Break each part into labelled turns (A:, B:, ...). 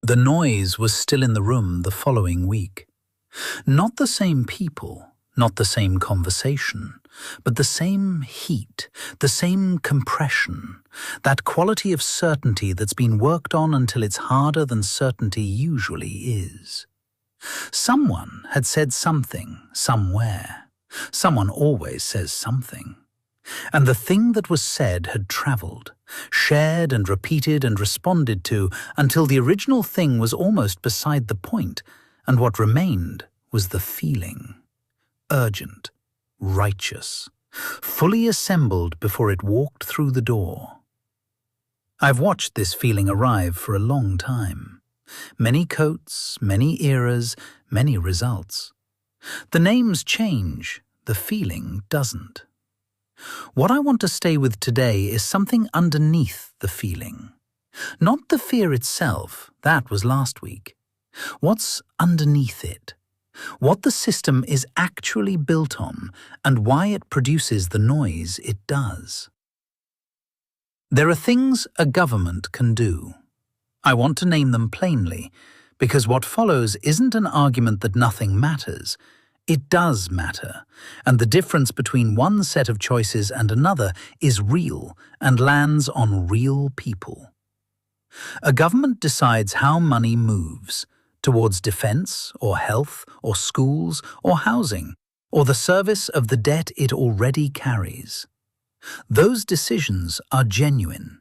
A: The noise was still in the room the following week. Not the same people, not the same conversation, but the same heat, the same compression, that quality of certainty that's been worked on until it's harder than certainty usually is. Someone had said something, somewhere. Someone always says something. And the thing that was said had travelled, shared and repeated and responded to until the original thing was almost beside the point, and what remained was the feeling. Urgent, righteous, fully assembled before it walked through the door. I've watched this feeling arrive for a long time. Many coats, many eras, many results. The names change, the feeling doesn't. What I want to stay with today is something underneath the feeling. Not the fear itself, that was last week. What's underneath it? What the system is actually built on and why it produces the noise it does. There are things a government can do. I want to name them plainly, because what follows isn't an argument that nothing matters. It does matter, and the difference between one set of choices and another is real and lands on real people. A government decides how money moves, towards defense, or health, or schools, or housing, or the service of the debt it already carries. Those decisions are genuine.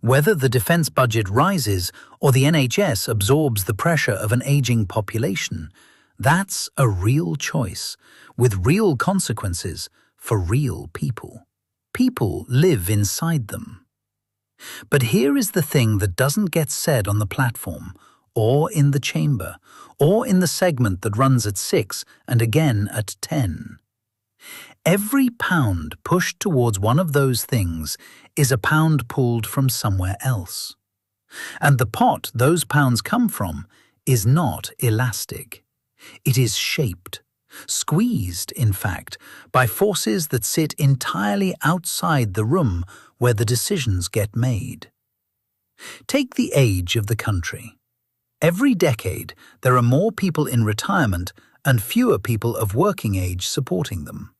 A: Whether the defense budget rises or the NHS absorbs the pressure of an aging population, that's a real choice, with real consequences for real people. People live inside them. But here is the thing that doesn't get said on the platform, or in the chamber, or in the segment that runs at 6 and again at 10. Every pound pushed towards one of those things is a pound pulled from somewhere else. And the pot those pounds come from is not elastic. It is shaped, squeezed, in fact, by forces that sit entirely outside the room where the decisions get made. Take the age of the country. Every decade, there are more people in retirement and fewer people of working age supporting them.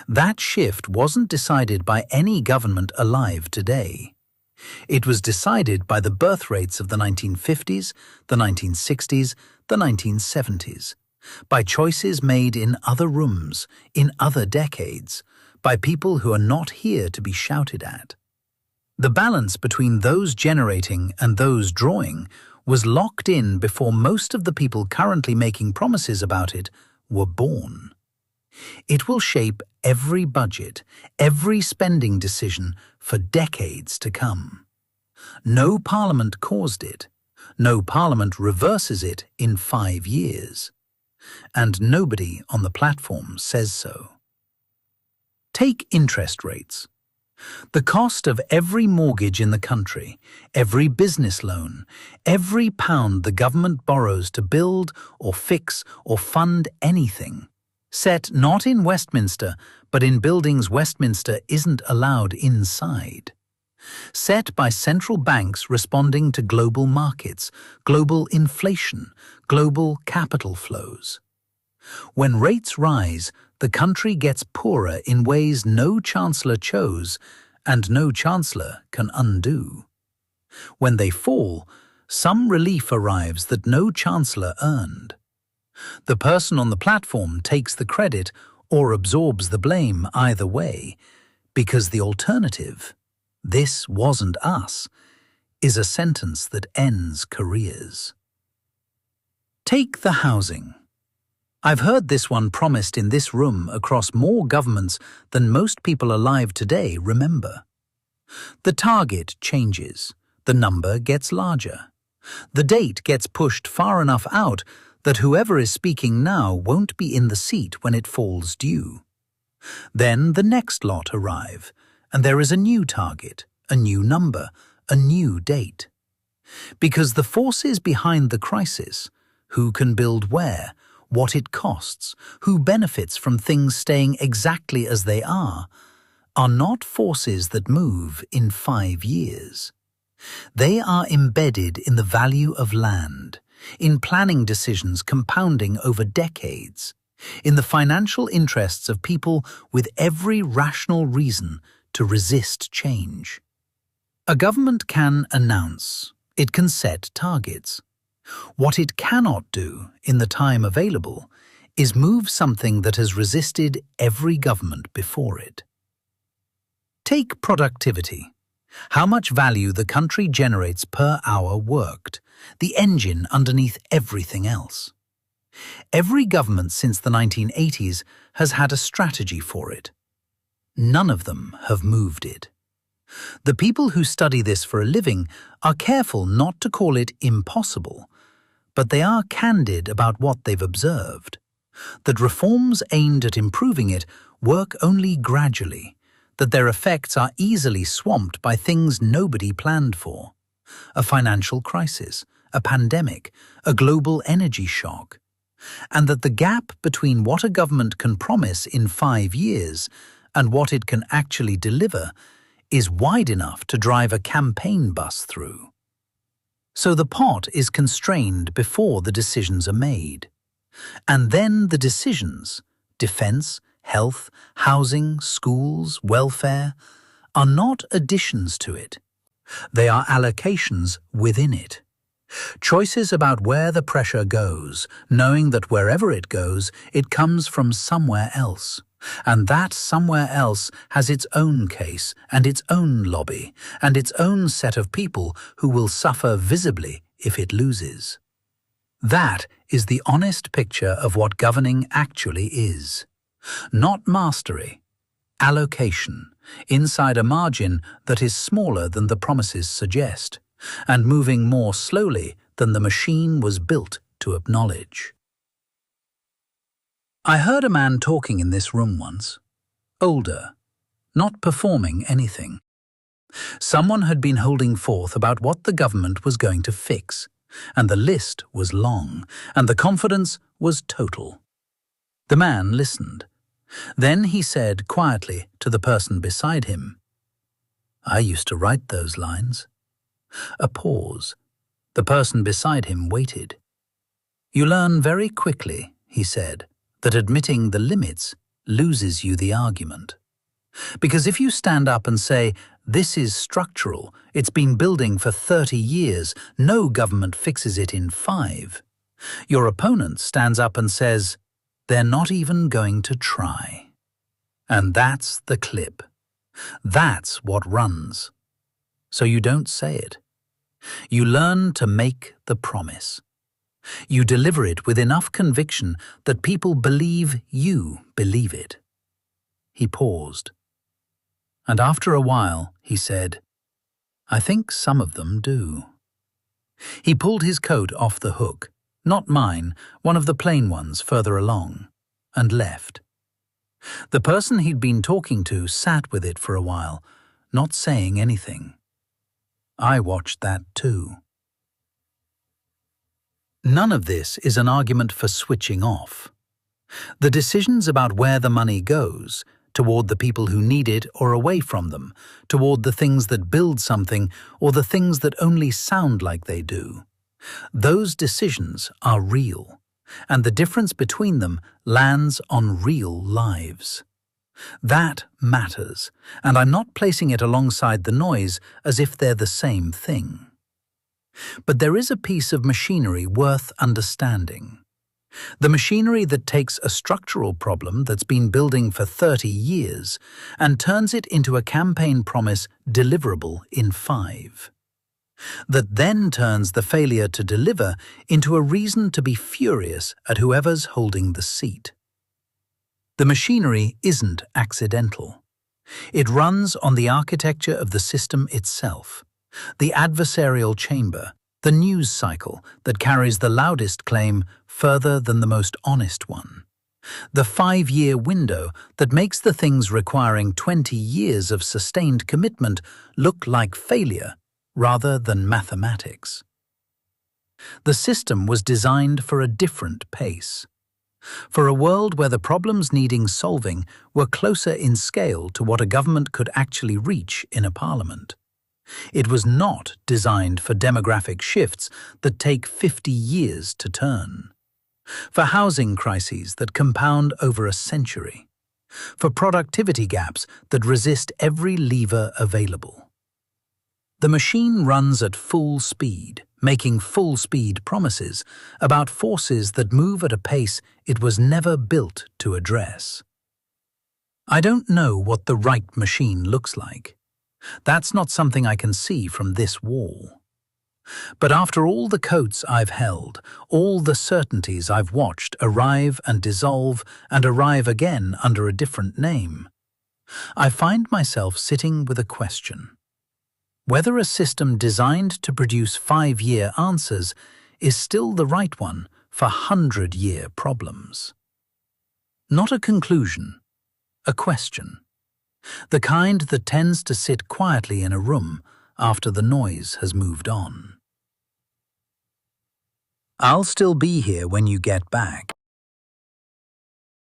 A: That shift wasn't decided by any government alive today. It was decided by the birth rates of the 1950s, the 1960s, the 1970s, by choices made in other rooms, in other decades, by people who are not here to be shouted at. The balance between those generating and those drawing was locked in before most of the people currently making promises about it were born. It will shape every budget, every spending decision for decades to come. No parliament caused it. No parliament reverses it in 5 years. And nobody on the platform says so. Take interest rates. The cost of every mortgage in the country, every business loan, every pound the government borrows to build or fix or fund anything, set not in Westminster, but in buildings Westminster isn't allowed inside. Set by central banks responding to global markets, global inflation, global capital flows. When rates rise, the country gets poorer in ways no chancellor chose and no chancellor can undo. When they fall, some relief arrives that no chancellor earned. The person on the platform takes the credit or absorbs the blame either way, because the alternative, "This wasn't us," is a sentence that ends careers. Take the housing. I've heard this one promised in this room across more governments than most people alive today remember. The target changes, the number gets larger. The date gets pushed far enough out that whoever is speaking now won't be in the seat when it falls due. Then the next lot arrive, and there is a new target, a new number, a new date. Because the forces behind the crisis, who can build where, what it costs, who benefits from things staying exactly as they are not forces that move in 5 years. They are embedded in the value of land, in planning decisions compounding over decades, in the financial interests of people with every rational reason to resist change. A government can announce, it can set targets. What it cannot do in the time available is move something that has resisted every government before it. Take productivity. How much value the country generates per hour worked, the engine underneath everything else. Every government since the 1980s has had a strategy for it. None of them have moved it. The people who study this for a living are careful not to call it impossible, but they are candid about what they've observed. That reforms aimed at improving it work only gradually, that their effects are easily swamped by things nobody planned for. A financial crisis, a pandemic, a global energy shock. And that the gap between what a government can promise in 5 years and what it can actually deliver is wide enough to drive a campaign bus through. So the pot is constrained before the decisions are made. And then the decisions, defense, health, housing, schools, welfare, are not additions to it. They are allocations within it. Choices about where the pressure goes, knowing that wherever it goes, it comes from somewhere else. And that somewhere else has its own case and its own lobby and its own set of people who will suffer visibly if it loses. That is the honest picture of what governing actually is. Not mastery, allocation, inside a margin that is smaller than the promises suggest, and moving more slowly than the machine was built to acknowledge. I heard a man talking in this room once, older, not performing anything. Someone had been holding forth about what the government was going to fix, and the list was long, and the confidence was total. The man listened. Then he said quietly to the person beside him, "I used to write those lines." A pause. The person beside him waited. "You learn very quickly," he said, "that admitting the limits loses you the argument. Because if you stand up and say, 'This is structural, it's been building for 30 years, no government fixes it in 5, your opponent stands up and says, 'They're not even going to try.' And that's the clip. That's what runs. So you don't say it. You learn to make the promise. You deliver it with enough conviction that people believe you believe it." He paused. And after a while, he said, "I think some of them do." He pulled his coat off the hook, not mine, one of the plain ones further along, and left. The person he'd been talking to sat with it for a while, not saying anything. I watched that too. None of this is an argument for switching off. The decisions about where the money goes, toward the people who need it or away from them, toward the things that build something or the things that only sound like they do, those decisions are real, and the difference between them lands on real lives. That matters, and I'm not placing it alongside the noise as if they're the same thing. But there is a piece of machinery worth understanding. The machinery that takes a structural problem that's been building for 30 years and turns it into a campaign promise deliverable in 5. That then turns the failure to deliver into a reason to be furious at whoever's holding the seat. The machinery isn't accidental. It runs on the architecture of the system itself. The adversarial chamber, the news cycle that carries the loudest claim further than the most honest one. The 5-year window that makes the things requiring 20 years of sustained commitment look like failure rather than mathematics. The system was designed for a different pace. For a world where the problems needing solving were closer in scale to what a government could actually reach in a parliament. It was not designed for demographic shifts that take 50 years to turn, for housing crises that compound over a century, for productivity gaps that resist every lever available. The machine runs at full speed, making full-speed promises about forces that move at a pace it was never built to address. I don't know what the right machine looks like. That's not something I can see from this wall. But after all the coats I've held, all the certainties I've watched arrive and dissolve and arrive again under a different name, I find myself sitting with a question. Whether a system designed to produce 5-year answers is still the right one for 100-year problems. Not a conclusion, a question. The kind that tends to sit quietly in a room after the noise has moved on. I'll still be here when you get back.